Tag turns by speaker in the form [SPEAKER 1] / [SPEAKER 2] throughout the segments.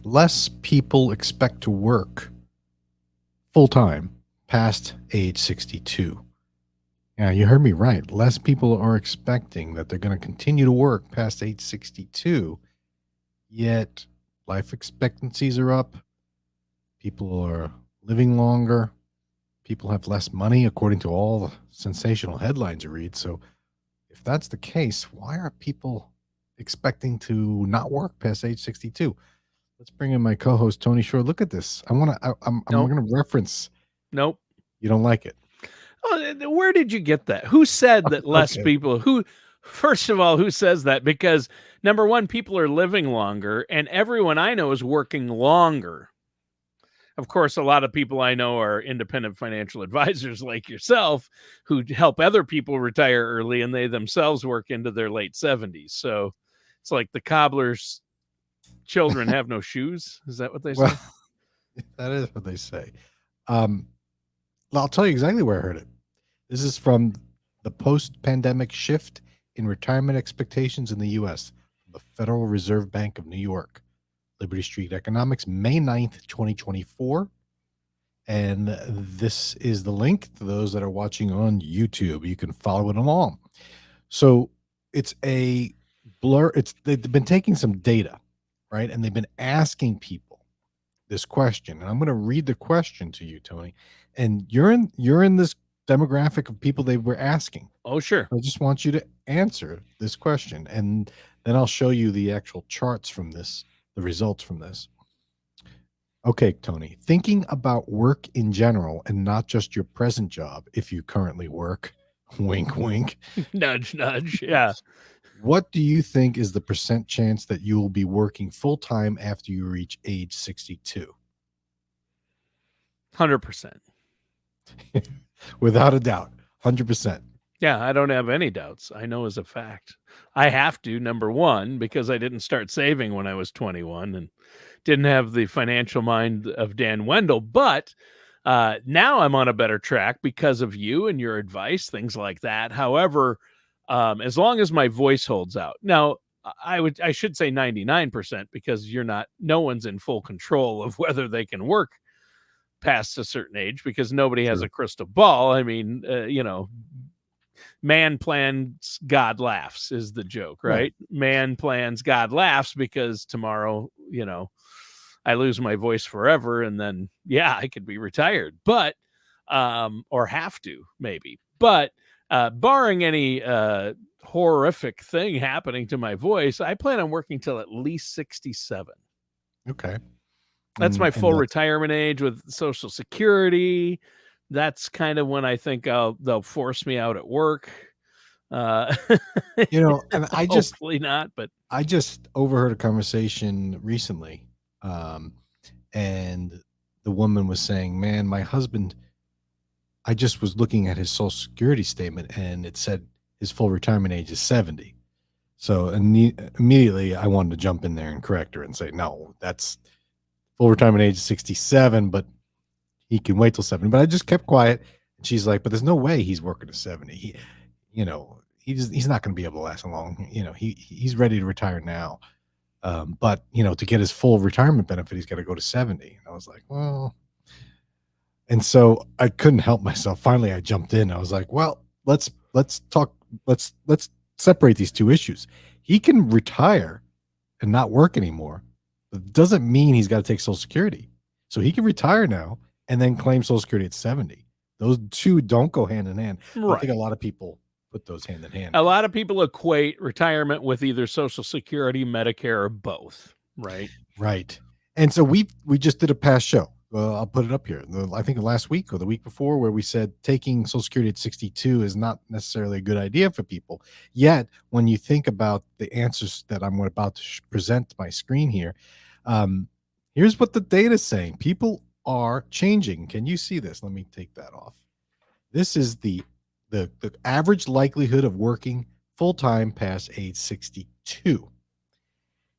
[SPEAKER 1] less people expect to work full time past age 62. Yeah, you heard me right. Less people are expecting that they're going to continue to work past age 62, yet life expectancies are up. People are living longer. People have less money, according to all the sensational headlines you read. So, if that's the case, why are people expecting to not work past age 62? Let's bring in my co-host Tony Shore. Look at this. I'm
[SPEAKER 2] Nope.
[SPEAKER 1] going to reference.
[SPEAKER 2] Nope.
[SPEAKER 1] You don't like it.
[SPEAKER 2] Oh, where did you get that? Who said that less
[SPEAKER 1] Okay.
[SPEAKER 2] people? First of all, who says that? Because number one, people are living longer, and everyone I know is working longer. Of course, a lot of people I know are independent financial advisors like yourself who help other people retire early and they themselves work into their late 70s. So it's like the cobbler's children have no shoes. Is that what they
[SPEAKER 1] Well,
[SPEAKER 2] say?
[SPEAKER 1] that is what they say. Um, I'll tell you exactly where I heard it. This is from the post-pandemic shift in retirement expectations in the U.S. The Federal Reserve Bank of New York, Liberty Street Economics, May 9th, 2024. And this is the link to those that are watching on YouTube. You can follow it along. So it's a blur. They've been taking some data, right? And they've been asking people this question. And I'm going to read the question to you, Tony. And you're in this demographic of people they were asking.
[SPEAKER 2] Oh, sure.
[SPEAKER 1] I just want you to answer this question, and then I'll show you the actual charts from this, the results from this. Okay, Tony, thinking about work in general and not just your present job, if you currently work, wink, wink,
[SPEAKER 2] Nudge, nudge. Yeah.
[SPEAKER 1] what do you think is the percent chance that you will be working full time after you reach age 62?
[SPEAKER 2] 100%.
[SPEAKER 1] Without a doubt, 100%.
[SPEAKER 2] Yeah, I don't have any doubts. I know as a fact. I have to, number one, because I didn't start saving when I was 21 and didn't have the financial mind of Dan Wendell. But now I'm on a better track because of you and your advice, things like that. However, as long as my voice holds out. Now, I should say 99% because no one's in full control of whether they can work past a certain age because nobody has
[SPEAKER 1] True.
[SPEAKER 2] a crystal ball. I mean, man plans, God laughs is the joke,
[SPEAKER 1] Right.
[SPEAKER 2] right? Man plans, God laughs because tomorrow, I lose my voice forever and then, yeah, I could be retired, but, or have to maybe. But barring any horrific thing happening to my voice, I plan on working till at least 67.
[SPEAKER 1] Okay.
[SPEAKER 2] That's my
[SPEAKER 1] And
[SPEAKER 2] full
[SPEAKER 1] that's,
[SPEAKER 2] retirement age with Social Security. That's kind of when I think they'll force me out at work. Uh,
[SPEAKER 1] and I just
[SPEAKER 2] hopefully not, but
[SPEAKER 1] I just overheard a conversation recently, um, and the woman was saying, "Man, my husband." I just was looking at his Social Security statement, and it said his full retirement age is 70. So immediately, I wanted to jump in there and correct her and say, "No, that's full retirement age is 67, but he can wait till 70." But I just kept quiet, and she's like, "But there's no way he's working to 70. He's not going to be able to last long. He's ready to retire now." But to get his full retirement benefit, he's got to go to 70. And I was like, well, and so I couldn't help myself. Finally, I jumped in. I was like, well, let's talk. Let's separate these two issues. He can retire and not work anymore. It doesn't mean he's got to take Social Security. So he can retire now and then claim Social Security at 70. Those two don't go hand in hand. But I think
[SPEAKER 2] right.
[SPEAKER 1] a lot of people put those hand in hand.
[SPEAKER 2] A lot of people equate retirement with either Social Security, Medicare, or both, right?
[SPEAKER 1] Right. And so we just did a past show. I'll put it up here. I think last week or the week before, where we said taking Social Security at 62 is not necessarily a good idea for people. Yet, when you think about the answers that I'm about to present to my screen here, um, here's what the data is saying. People are changing. Can you see this? Let me take that off. This is the average likelihood of working full time past age 62.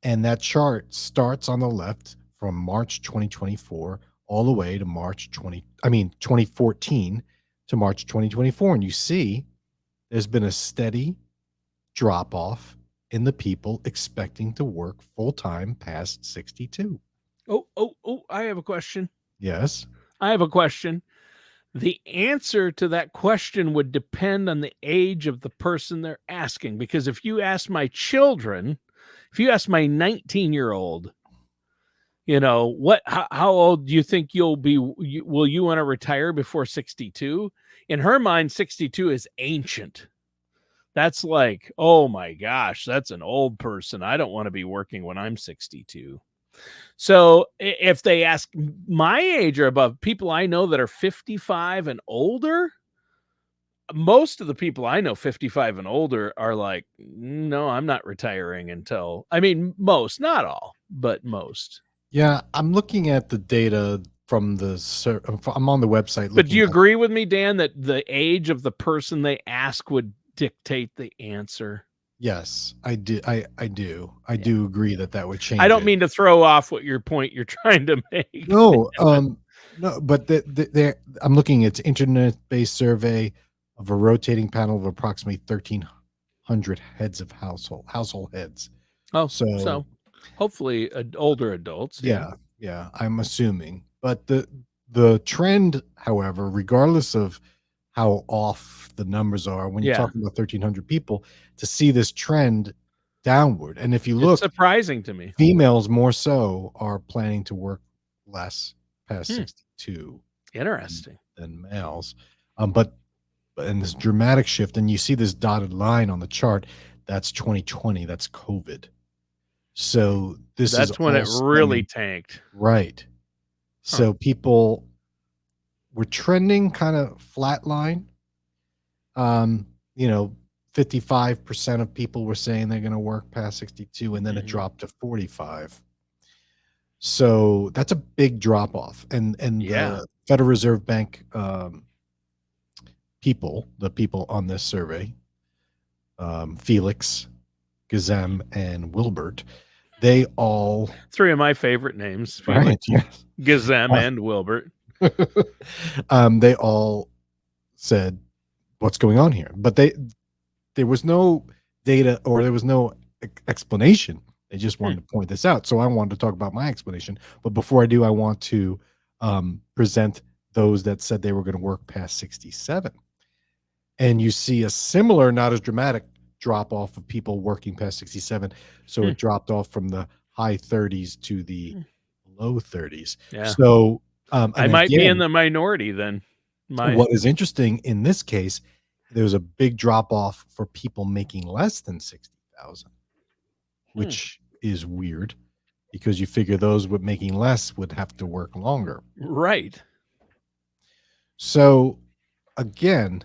[SPEAKER 1] And that chart starts on the left from March 2024 all the way to 2014 to March 2024. And you see there's been a steady drop off in the people expecting to work full time past 62.
[SPEAKER 2] Oh, I have a question.
[SPEAKER 1] Yes.
[SPEAKER 2] I have a question. The answer to that question would depend on the age of the person they're asking. Because if you ask my children, if you ask my 19-year-old, how old do you think you'll be? Will you want to retire before 62? In her mind, 62 is ancient. That's like, oh my gosh, that's an old person. I don't want to be working when I'm 62. So if they ask my age or above, people I know that are 55 and older, most of the people I know 55 and older are like, no, I'm not retiring until, I mean, most, not all, but most.
[SPEAKER 1] Yeah, I'm looking at the data from I'm on the website
[SPEAKER 2] But do
[SPEAKER 1] looking
[SPEAKER 2] you
[SPEAKER 1] at.
[SPEAKER 2] agree with me, Dan, that the age of the person they ask would dictate the answer?
[SPEAKER 1] Yes, I do. I do. I
[SPEAKER 2] Yeah.
[SPEAKER 1] do agree that that would
[SPEAKER 2] I
[SPEAKER 1] change
[SPEAKER 2] don't
[SPEAKER 1] it.
[SPEAKER 2] mean to throw off what your point you're trying to make.
[SPEAKER 1] No, no, but I'm looking at internet-based survey of a rotating panel of approximately 1,300 heads of household heads.
[SPEAKER 2] Oh,
[SPEAKER 1] So
[SPEAKER 2] so hopefully older adults. Yeah.
[SPEAKER 1] yeah, yeah, I'm assuming. But the trend, however, regardless of how off the numbers are, when you're
[SPEAKER 2] Yeah.
[SPEAKER 1] talking about 1,300 people, to see this trend downward, and if you
[SPEAKER 2] It's
[SPEAKER 1] look,
[SPEAKER 2] surprising to me.
[SPEAKER 1] females more so are planning to work less past
[SPEAKER 2] Hmm.
[SPEAKER 1] 62
[SPEAKER 2] Interesting.
[SPEAKER 1] than males. But and this dramatic shift, and you see this dotted line on the chart, that's 2020, that's COVID. So this is
[SPEAKER 2] That's when it
[SPEAKER 1] all
[SPEAKER 2] really
[SPEAKER 1] stemming.
[SPEAKER 2] tanked.
[SPEAKER 1] Right.
[SPEAKER 2] Huh.
[SPEAKER 1] So people were trending kind of flatline. Um, you know, 55% of people were saying they're going to work past 62, and then it
[SPEAKER 2] Mhm.
[SPEAKER 1] dropped to 45. So that's a big drop off. And
[SPEAKER 2] Yeah.
[SPEAKER 1] the Federal Reserve Bank the people on this survey, Felix, Gazem, and Wilbert, they all.
[SPEAKER 2] 3 of my favorite names,
[SPEAKER 1] Right,
[SPEAKER 2] Felix,
[SPEAKER 1] yes.
[SPEAKER 2] Gazem, and Wilbert.
[SPEAKER 1] They all said, "What's going on here?" But there was no data or there was no explanation. They just
[SPEAKER 2] Hmm.
[SPEAKER 1] wanted to point this out. So I wanted to talk about my explanation. But before I do, I want to present those that said they were going to work past 67. And you see a similar, not as dramatic drop off of people working past 67. So
[SPEAKER 2] Hmm.
[SPEAKER 1] it dropped off from the high 30s to the
[SPEAKER 2] Hmm.
[SPEAKER 1] low 30s.
[SPEAKER 2] Yeah.
[SPEAKER 1] So,
[SPEAKER 2] I
[SPEAKER 1] and
[SPEAKER 2] might be in
[SPEAKER 1] again,
[SPEAKER 2] the minority then. My
[SPEAKER 1] what is interesting in this case, there was a big drop off for people making less than 60,000,
[SPEAKER 2] hmm.
[SPEAKER 1] which is weird because you figure those with making less would have to work longer.
[SPEAKER 2] Right.
[SPEAKER 1] So again,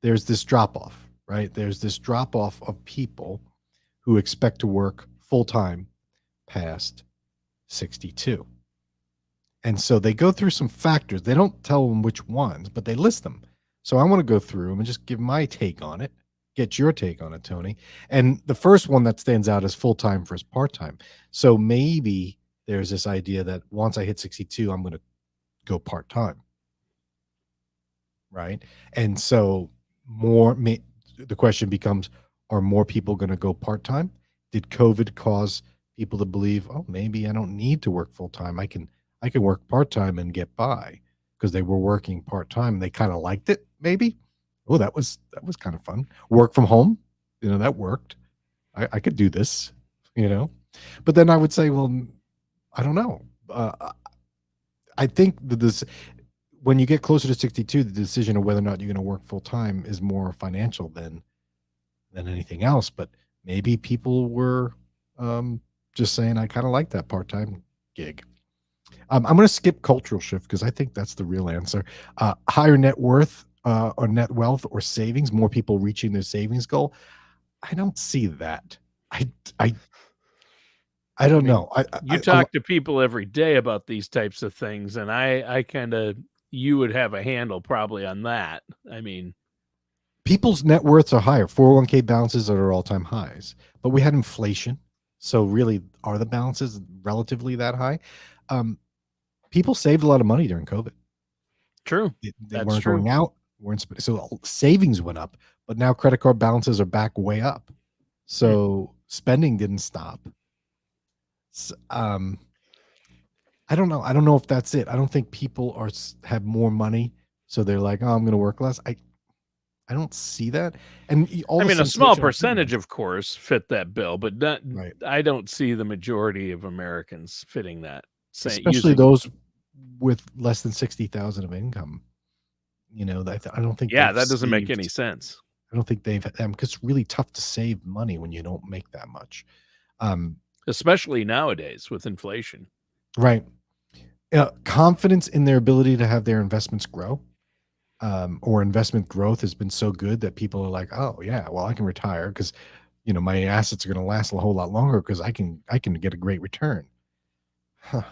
[SPEAKER 1] there's this drop off, right? There's this drop off of people who expect to work full time past 62. And so they go through some factors. They don't tell them which ones, but they list them. So I want to go through them and just give my take on it, get your take on it, Tony. And the first one that stands out is full time versus part time. So maybe there's this idea that once I hit 62, I'm going to go part time, right? And so the question becomes, are more people going to go part time? Did COVID cause people to believe, oh, maybe I don't need to work full time. I can work part time and get by because they were working part time. They kind of liked it, maybe. Oh, that was kind of fun. Work from home, that worked. I could do this, you know. But then I would say, well, I don't know. I think that this when you get closer to 62, the decision of whether or not you're going to work full time is more financial than anything else. But maybe people were um, just saying, I kind of like that part time gig. I'm going to skip cultural shift because I think that's the real answer. Higher net worth or net wealth or savings, more people reaching their savings goal. I don't see that. I I I
[SPEAKER 2] I
[SPEAKER 1] don't
[SPEAKER 2] mean,
[SPEAKER 1] know.
[SPEAKER 2] you talk to people every day about these types of things, and I kind of, you would have a handle probably on that. I mean,
[SPEAKER 1] People's net worths are higher. 401k balances are at all-time highs. But we had inflation. So really, are the balances relatively that high? Um, People saved a lot of money during COVID.
[SPEAKER 2] true.
[SPEAKER 1] They
[SPEAKER 2] That's
[SPEAKER 1] weren't
[SPEAKER 2] true.
[SPEAKER 1] going out, so savings went up, but now credit card balances are back way up.
[SPEAKER 2] Hmm.
[SPEAKER 1] So spending didn't stop. S- Um, I don't know. I don't know if that's it. I don't think people have more money, so they're like, "Oh, I'm gonna work less." I don't see that, and all
[SPEAKER 2] I
[SPEAKER 1] the
[SPEAKER 2] mean, a small
[SPEAKER 1] sensational
[SPEAKER 2] percentage,
[SPEAKER 1] headlines.
[SPEAKER 2] of course, fit that bill, but not
[SPEAKER 1] Right.
[SPEAKER 2] I don't see the majority of Americans fitting that, say
[SPEAKER 1] Especially
[SPEAKER 2] using
[SPEAKER 1] those with less than 60,000 of income. I don't think
[SPEAKER 2] yeah,
[SPEAKER 1] they've
[SPEAKER 2] that doesn't make any
[SPEAKER 1] saved.
[SPEAKER 2] sense,
[SPEAKER 1] I don't think they've, 'cause it's really tough to save money when you don't make that much. Um,
[SPEAKER 2] especially nowadays with inflation.
[SPEAKER 1] right. Confidence in their ability to have their investments grow, or investment growth has been so good that people are like, "Oh, yeah, well, I can retire because my assets are gonna last a whole lot longer because I can get a great return." Huh.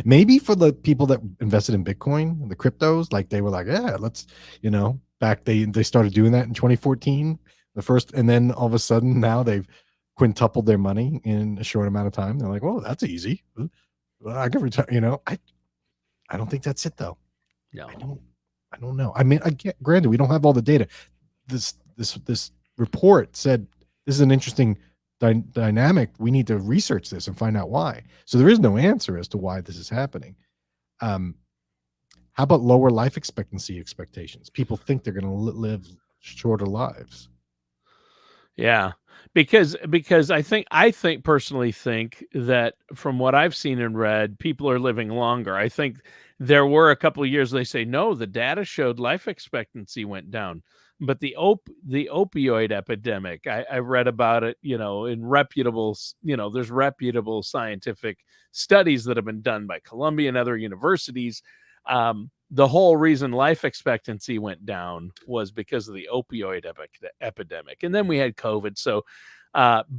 [SPEAKER 1] Maybe for the people that invested in Bitcoin, the cryptos, like, they were like, "Yeah, let's," back they started doing that in 2014, the first, and then all of a sudden now they've quintupled their money in a short amount of time. They're like, "Oh, that's easy. Well, I can retire," I don't think that's it though. I
[SPEAKER 2] No.
[SPEAKER 1] don't I don't know. I mean, I get granted, we don't have all the data. This report said this is an interesting dynamic. We need to research this and find out why. So there is no answer as to why this is happening. Um, how about lower life expectancy expectations? People think they're going to live shorter lives.
[SPEAKER 2] Yeah, because I think personally think that from what I've seen and read, people are living longer. I think there were a couple of years they say no, the data showed life expectancy went down, but the opioid epidemic, I read about it, in there's reputable scientific studies that have been done by Columbia and other universities. The whole reason life expectancy went down was because of the opioid epidemic. And then we had COVID. So,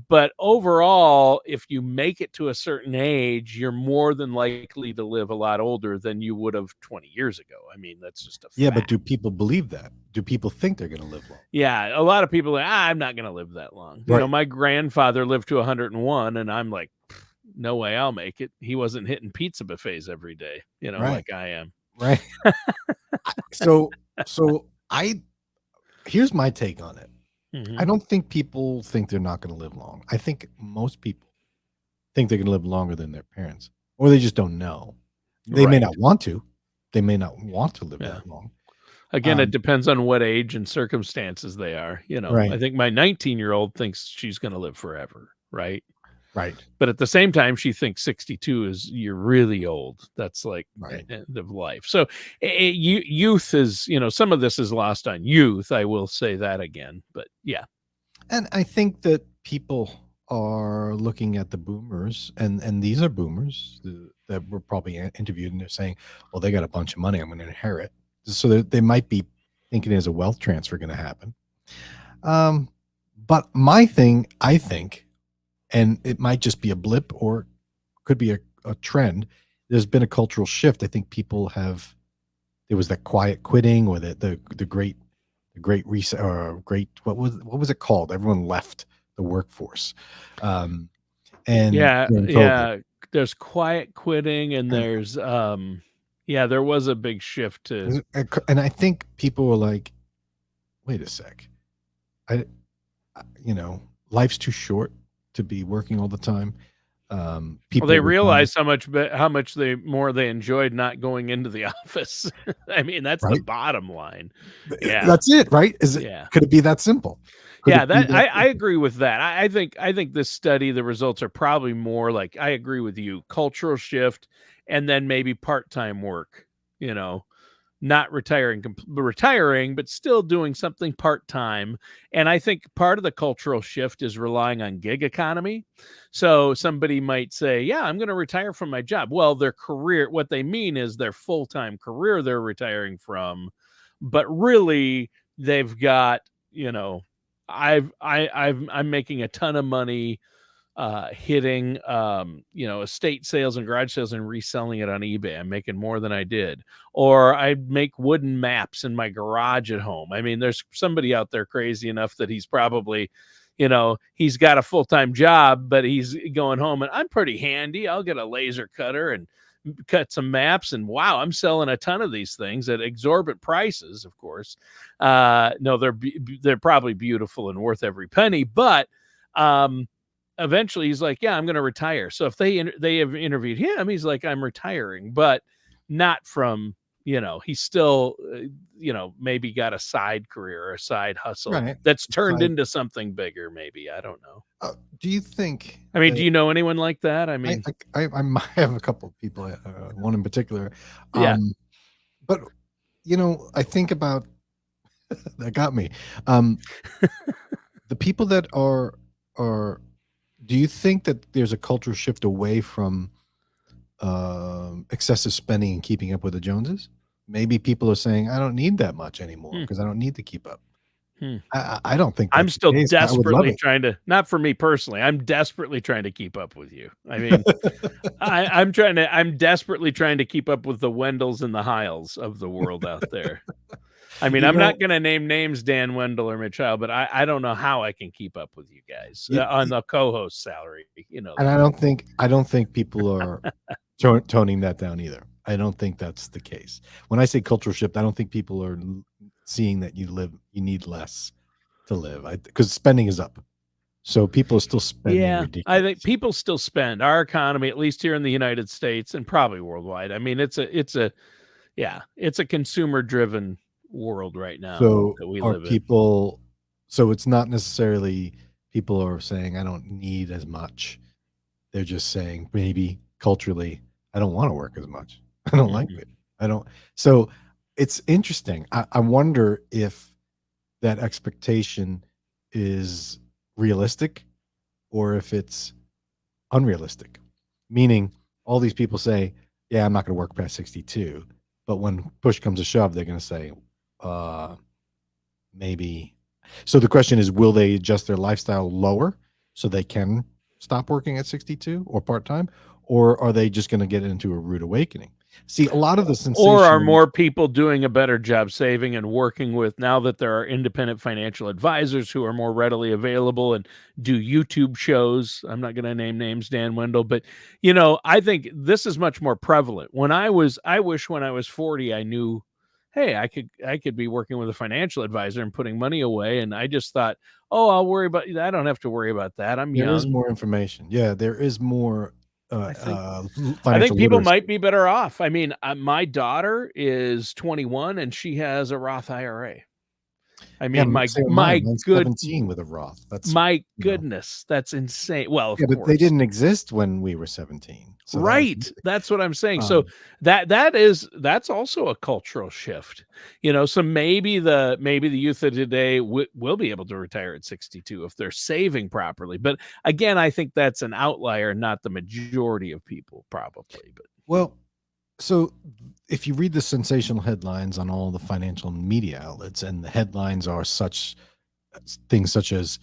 [SPEAKER 2] but overall, if you make it to a certain age, you're more than likely to live a lot older than you would have 20 years ago. I mean, that's just a
[SPEAKER 1] Yeah, but
[SPEAKER 2] fact.
[SPEAKER 1] do people believe that? Do people think they're going to live long?
[SPEAKER 2] Yeah, a lot of people are like, I'm not going to live that long.
[SPEAKER 1] Right.
[SPEAKER 2] My grandfather lived to 101, and I'm like, no way I'll make it. He wasn't hitting pizza buffets every day,
[SPEAKER 1] Right.
[SPEAKER 2] like I am.
[SPEAKER 1] Right. So I here's my take on it. I
[SPEAKER 2] Hmm.
[SPEAKER 1] don't think people think they're not going to live long. I think most people think they're gonna live longer than their parents, or they just don't know. They may
[SPEAKER 2] Right.
[SPEAKER 1] not want to. They may not want to live
[SPEAKER 2] Yeah.
[SPEAKER 1] that long.
[SPEAKER 2] Again, it
[SPEAKER 1] Um,
[SPEAKER 2] depends on what age and circumstances they are. I
[SPEAKER 1] right,
[SPEAKER 2] think my 19-year-old thinks she's going to live forever, right?
[SPEAKER 1] right,
[SPEAKER 2] But at the same time, she thinks 62 is you're really old. That's like
[SPEAKER 1] right.
[SPEAKER 2] end of life. So youth is, some of this is lost on youth. I will say that again. But yeah,
[SPEAKER 1] And I think that people are looking at the boomers, and these are boomers that were probably interviewed, and they're saying, "Well, they got a bunch of money. I'm going to inherit." So they might be thinking there's a wealth transfer going to happen. Um, but my thing, I think, and it might just be a blip or could be a trend. There's been a cultural shift. I think people have there was that quiet quitting or the great reset or great what was it called? Everyone left the workforce. Um, and
[SPEAKER 2] yeah,
[SPEAKER 1] during COVID.
[SPEAKER 2] yeah. There's quiet quitting, and there's yeah, there was a big shift to
[SPEAKER 1] And I think people were like, wait a sec. I life's too short to be working all the time.
[SPEAKER 2] well, they
[SPEAKER 1] People retire,
[SPEAKER 2] realized how much they enjoyed not going into the office. I mean, that's the
[SPEAKER 1] right?
[SPEAKER 2] bottom line. Yeah,
[SPEAKER 1] That's it, right? Is it
[SPEAKER 2] yeah,
[SPEAKER 1] could it be that simple? Could
[SPEAKER 2] yeah.
[SPEAKER 1] it be
[SPEAKER 2] That
[SPEAKER 1] that
[SPEAKER 2] I
[SPEAKER 1] simple?
[SPEAKER 2] agree with that. I think this study, the results are probably more like I agree with you, cultural shift, and then maybe part time work. You know, not retiring, but still doing something part time. And I think part of the cultural shift is relying on gig economy. So somebody might say, "Yeah, I'm going to retire from my job." Well, their career, what they mean is their full time career they're retiring from, but really they've got, I'm making a ton of money hitting estate sales and garage sales and reselling it on eBay. I'm making more than I did. Or I make wooden maps in my garage at home. I mean, there's somebody out there crazy enough that he's probably, he's got a full-time job, but he's going home and I'm pretty handy. I'll get a laser cutter and cut some maps, and wow, I'm selling a ton of these things at exorbitant prices, of course. No, they're probably beautiful and worth every penny, but um eventually he's like, "Yeah, I'm gonna retire." So if they have interviewed him, he's like, "I'm retiring," but not from, he's still, maybe got a side career or a side hustle
[SPEAKER 1] Right.
[SPEAKER 2] that's turned
[SPEAKER 1] Side
[SPEAKER 2] into something bigger, maybe, I don't know.
[SPEAKER 1] do you think
[SPEAKER 2] I mean, do
[SPEAKER 1] that
[SPEAKER 2] you know anyone like that? I
[SPEAKER 1] I
[SPEAKER 2] mean,
[SPEAKER 1] I might have a couple of people, one in particular,
[SPEAKER 2] yeah.
[SPEAKER 1] um, but, I think about that got me. Um, the people that are do you think that there's a cultural shift away from, excessive spending and keeping up with the Joneses? Maybe people are saying, "I don't need that much anymore
[SPEAKER 2] Hmm,
[SPEAKER 1] because I don't need to keep up."
[SPEAKER 2] hmm.
[SPEAKER 1] I don't think
[SPEAKER 2] I'm
[SPEAKER 1] that's the
[SPEAKER 2] still
[SPEAKER 1] case, and I would love
[SPEAKER 2] desperately
[SPEAKER 1] it.
[SPEAKER 2] trying to, not for me personally, I'm desperately trying to keep up with you. I mean, I'm desperately trying to keep up with the Wendells and the Hiles of the world out there. I mean,
[SPEAKER 1] You
[SPEAKER 2] I'm
[SPEAKER 1] know,
[SPEAKER 2] not gonna name names, Dan Wendell or Mitch Heil, but I don't know how I can keep up with you guys,
[SPEAKER 1] you
[SPEAKER 2] on the co-host salary,
[SPEAKER 1] and
[SPEAKER 2] that.
[SPEAKER 1] I don't think people are toning that down either. I don't think that's the case. When I say cultural shift, I don't think people are seeing that you need less to live. Because spending is up, so people are still spending
[SPEAKER 2] Yeah, I think
[SPEAKER 1] ridiculous.
[SPEAKER 2] people still spend. Our economy, at least here in the United States and probably worldwide, I mean, it's a consumer-driven world right now
[SPEAKER 1] So
[SPEAKER 2] that we
[SPEAKER 1] are
[SPEAKER 2] live in.
[SPEAKER 1] people? So it's not necessarily people are saying I don't need as much. They're just saying maybe culturally I don't want to work as much. I don't like
[SPEAKER 2] Mhm.
[SPEAKER 1] it. I don't. So it's interesting. I wonder if that expectation is realistic or if it's unrealistic. Meaning, all these people say, "Yeah, I'm not going to work past 62," but when push comes to shove, they're going to say, "Uh, maybe." So the question is, will they adjust their lifestyle lower so they can stop working at 62 or part time, or are they just going to get into a rude awakening? See, a lot of the
[SPEAKER 2] Or are
[SPEAKER 1] sensational.
[SPEAKER 2] more people doing a better job saving and working with, now that there are independent financial advisors who are more readily available and do YouTube shows? I'm not going to name names, Dan Wendell, but I think this is much more prevalent. I wish when I was 40, I knew, hey, I could be working with a financial advisor and putting money away. And I just thought, oh, I don't have to worry about that. I'm
[SPEAKER 1] There is
[SPEAKER 2] young.
[SPEAKER 1] more information. Yeah, there is more
[SPEAKER 2] I think I think
[SPEAKER 1] financial
[SPEAKER 2] people
[SPEAKER 1] literacy.
[SPEAKER 2] might be better off. I mean, my daughter is 21 and she has a Roth IRA. I
[SPEAKER 1] Yeah,
[SPEAKER 2] mean,
[SPEAKER 1] same with mine.
[SPEAKER 2] my
[SPEAKER 1] Mine's
[SPEAKER 2] good
[SPEAKER 1] 17 with a Roth. That's,
[SPEAKER 2] my
[SPEAKER 1] you know,
[SPEAKER 2] goodness, that's insane. Well, of
[SPEAKER 1] yeah, but they
[SPEAKER 2] course.
[SPEAKER 1] didn't exist when we were 17. So that was
[SPEAKER 2] Right. That's what I'm saying. So
[SPEAKER 1] um,
[SPEAKER 2] that's also a cultural shift. So maybe the youth of today will be able to retire at 62 if they're saving properly. But again, I think that's an outlier, not the majority of people probably. But
[SPEAKER 1] well, so if you read the sensational headlines on all the financial media outlets, and the headlines are such things such as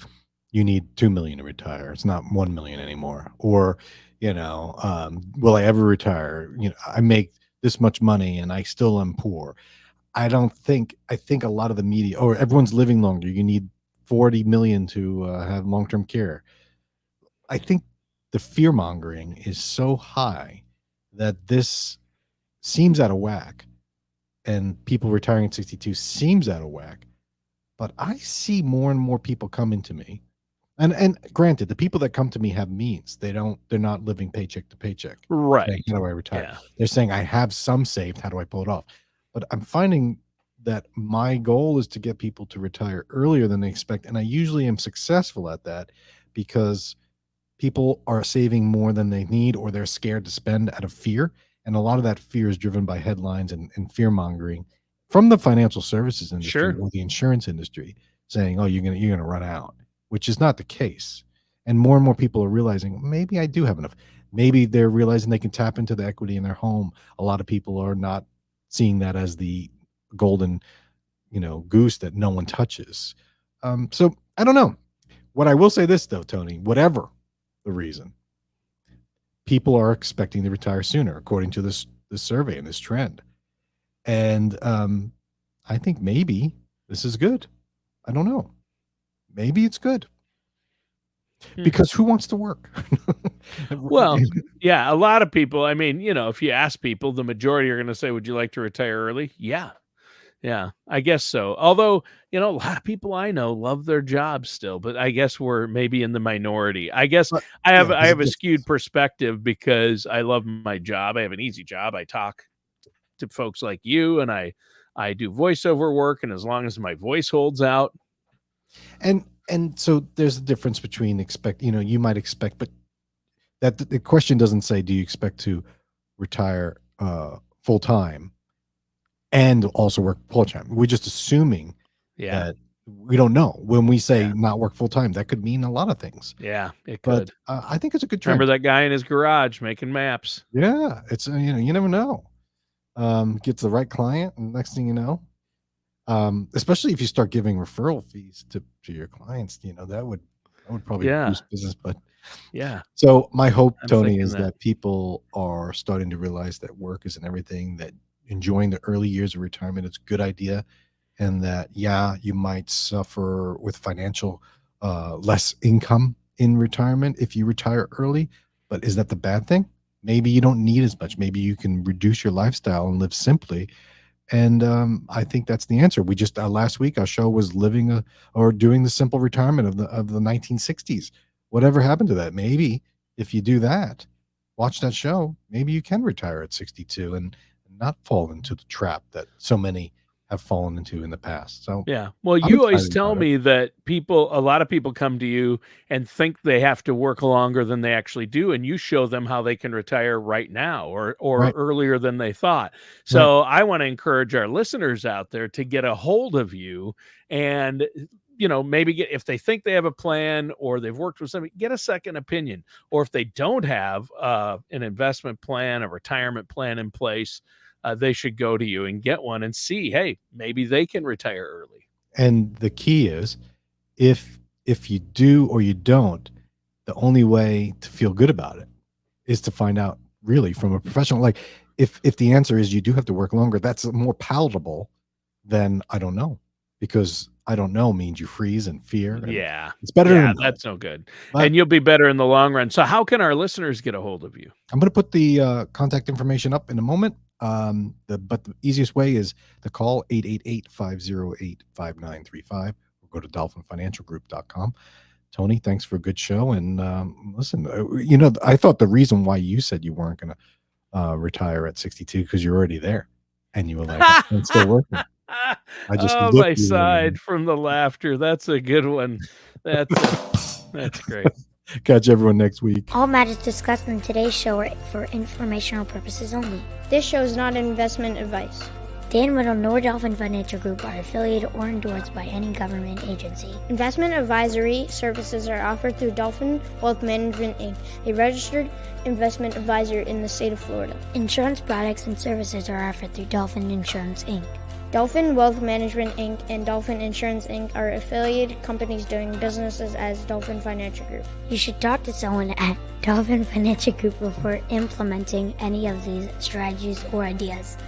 [SPEAKER 1] you need 2 million to retire. It's not 1 million anymore. Or, will I ever retire? I make this much money and I still am poor. I think a lot of the media, or everyone's living longer. You need 40 million to have long-term care. I think the fear mongering is so high that this seems out of whack, and people retiring at 62 seems out of whack. But I see more and more people coming to me. And granted, the people that come to me have means. They're not living paycheck to paycheck saying,
[SPEAKER 2] right.
[SPEAKER 1] "How do I retire?"
[SPEAKER 2] Yeah.
[SPEAKER 1] They're saying, "I have some saved. How do I pull it off?" But I'm finding that my goal is to get people to retire earlier than they expect, and I usually am successful at that because people are saving more than they need, or they're scared to spend out of fear. And a lot of that fear is driven by headlines and fear mongering from the financial services industry
[SPEAKER 2] Sure.
[SPEAKER 1] or the insurance industry, saying, "Oh, you're gonna run out," which is not the case. And more people are realizing maybe I do have enough. Maybe they're realizing they can tap into the equity in their home. A lot of people are not seeing that as the golden, goose that no one touches. So I don't know. What I will say this though, Tony, whatever the reason, people are expecting to retire sooner, according to this survey and this trend. And I think maybe this is good. I don't know. Maybe it's good
[SPEAKER 2] Hmm.
[SPEAKER 1] because who wants to work?
[SPEAKER 2] Well, yeah, a lot of people, I mean, if you ask people, the majority are going to say, would you like to retire early? Yeah. Yeah, I guess so. Although, a lot of people I know love their jobs still, but I guess we're maybe in the minority. I guess
[SPEAKER 1] But
[SPEAKER 2] I
[SPEAKER 1] yeah,
[SPEAKER 2] have I
[SPEAKER 1] there's a
[SPEAKER 2] have a skewed
[SPEAKER 1] difference.
[SPEAKER 2] perspective because I love my job. I have an easy job. I talk to folks like you, and I do voiceover work, and as long as my voice holds out,
[SPEAKER 1] And so there's a difference between expect, you might expect, but that the question doesn't say, do you expect to retire full time and also work full time? We're just assuming
[SPEAKER 2] yeah,
[SPEAKER 1] that we don't know. When we
[SPEAKER 2] yeah,
[SPEAKER 1] say not work full time, that could mean a lot of things.
[SPEAKER 2] yeah, it
[SPEAKER 1] But
[SPEAKER 2] could.
[SPEAKER 1] I think it's a good
[SPEAKER 2] Remember
[SPEAKER 1] trend.
[SPEAKER 2] that guy in his garage making maps?
[SPEAKER 1] Yeah, it's you never know. Gets the right client, and next thing you know, especially if you start giving referral fees to your clients, that would probably
[SPEAKER 2] Yeah,
[SPEAKER 1] boost business. But
[SPEAKER 2] yeah,
[SPEAKER 1] so my hope,
[SPEAKER 2] I'm
[SPEAKER 1] Tony,
[SPEAKER 2] thinking
[SPEAKER 1] is
[SPEAKER 2] that.
[SPEAKER 1] that people are starting to realize that work isn't everything, that enjoying the early years of retirement is a good idea, and that, yeah, you might suffer with financial less income in retirement if you retire early, but is that the bad thing? Maybe you don't need as much. Maybe you can reduce your lifestyle and live simply, and I think that's the answer. We just last week our show was living or doing the simple retirement of the 1960s. Whatever happened to that? Maybe if you do that, watch that show, maybe you can retire at 62 and not fall into the trap that so many have fallen into in the past. So
[SPEAKER 2] Yeah. Well,
[SPEAKER 1] I'm
[SPEAKER 2] you always
[SPEAKER 1] excited
[SPEAKER 2] tell
[SPEAKER 1] about it.
[SPEAKER 2] me that a lot of people come to you and think they have to work longer than they actually do, and you show them how they can retire right now or
[SPEAKER 1] Right,
[SPEAKER 2] earlier than they thought.
[SPEAKER 1] right.
[SPEAKER 2] So I want to encourage our listeners out there to get a hold of you and maybe if they think they have a plan or they've worked with somebody, get a second opinion. Or if they don't have an investment plan, a retirement plan in place, they should go to you and get one and see, hey, maybe they can retire early.
[SPEAKER 1] And the key is, if you do or you don't, the only way to feel good about it is to find out really from a professional. Like, if the answer is you do have to work longer, that's more palatable than I don't know, because I don't know means you freeze and fear, and
[SPEAKER 2] Yeah.
[SPEAKER 1] it's better to
[SPEAKER 2] Yeah,
[SPEAKER 1] know.
[SPEAKER 2] that's no good.
[SPEAKER 1] But
[SPEAKER 2] And you'll be better in the long run. So how can our listeners get a hold of you?
[SPEAKER 1] I'm going to put the contact information up in a moment. The easiest way is to call 888-508-5935 or go to dolphinfinancialgroup.com. Tony, thanks for a good show. And listen, I thought the reason why you said you weren't going to retire at 62 because you're already there, and you were like, I'm still working. I just
[SPEAKER 2] Oh,
[SPEAKER 1] looked
[SPEAKER 2] my
[SPEAKER 1] you were
[SPEAKER 2] side from the laughter. That's a good one. That's great.
[SPEAKER 1] catch everyone next week.
[SPEAKER 3] All matters discussed in today's show are for informational purposes only.
[SPEAKER 4] This show is not investment advice.
[SPEAKER 3] Dan Wendol nor Dolphin Financial Group are affiliated or endorsed by any government agency.
[SPEAKER 4] Investment advisory services are offered through Dolphin Wealth Management, Inc., a registered investment advisor in the state of Florida.
[SPEAKER 3] Insurance products and services are offered through Dolphin Insurance, Inc.
[SPEAKER 4] Dolphin Wealth Management, Inc. and Dolphin Insurance, Inc. are affiliated companies doing businesses as Dolphin Financial Group.
[SPEAKER 3] You should talk to someone at Dolphin Financial Group before implementing any of these strategies or ideas.